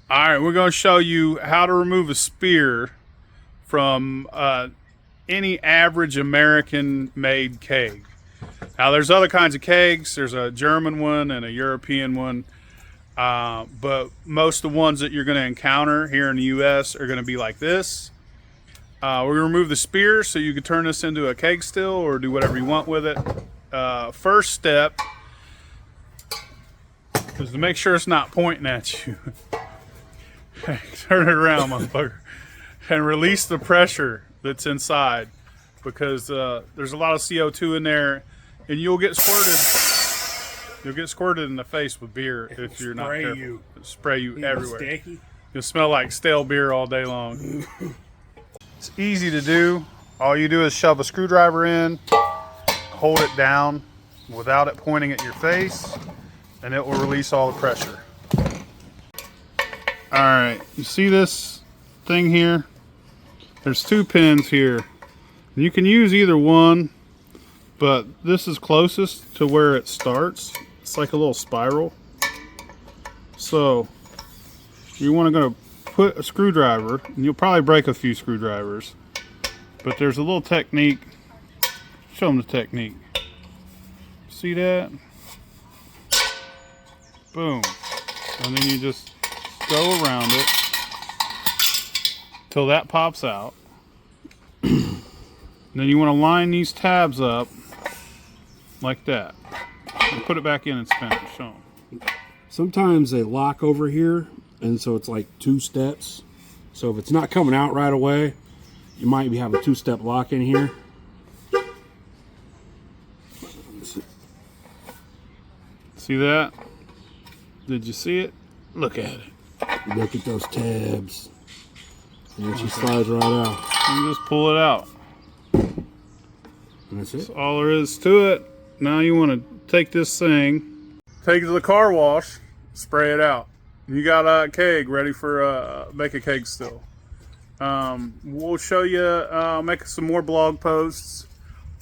All right, we're going to show you how to remove a spear from any average American-made keg. Now, there's other kinds of kegs. There's a German one and a European one. But most of the ones that you're going to encounter here in the U.S. are going to be like this. We're going to remove the spear so you can turn this into a keg still or do whatever you want with it. First step is to make sure it's not pointing at you. Turn it around, motherfucker, and release the pressure that's inside, because there's a lot of CO2 in there, and you'll get squirted. You'll get squirted in the face with beer if you're not careful. It'll spray you everywhere. Sticky. You'll smell like stale beer all day long. It's easy to do. All you do is shove a screwdriver in, hold it down without it pointing at your face, and it will release all the pressure. Alright, you see this thing here? There's two pins here. You can use either one, but this is closest to where it starts. It's like a little spiral. So, you want to put a screwdriver, and you'll probably break a few screwdrivers, but there's a little technique. Show them the technique. See that? Boom. And then you just go around it till that pops out. Then you want to line these tabs up like that and put it back in and spin it. Show them. Sometimes they lock over here, and so it's like 2 steps. So if it's not coming out right away, you might have a 2-step lock in here. See that? Did you see it? Look at it. Look at those tabs. And she slides right out. You just pull it out. And that's it. That's all there is to it. Now you want to take this thing, take it to the car wash, spray it out. You got a keg ready for make a keg still. We'll show you, make some more blog posts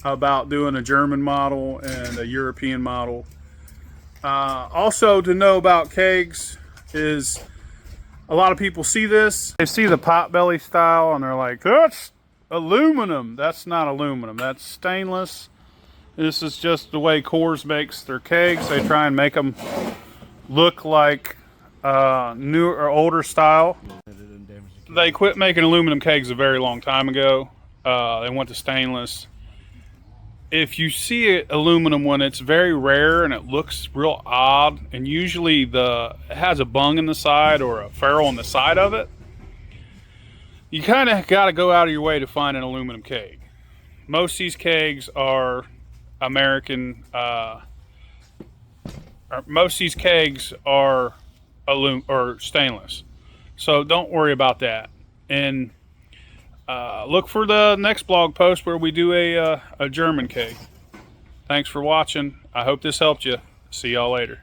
about doing a German model and a European model. Also, to know about kegs is a lot of people see this. They see the potbelly style and they're like, that's aluminum. That's not aluminum. That's stainless. This is just the way Coors makes their kegs. They try and make them look like new or older style. They quit making aluminum kegs a very long time ago. They went to stainless. If you see an aluminum one, it's very rare and it looks real odd, and usually it has a bung in the side or a ferrule on the side of it. You kind of got to go out of your way to find an aluminum keg. Most of these kegs are American, most of these kegs are stainless, so don't worry about that. And look for the next blog post where we do a German keg. Thanks for watching. I hope this helped you. See y'all later.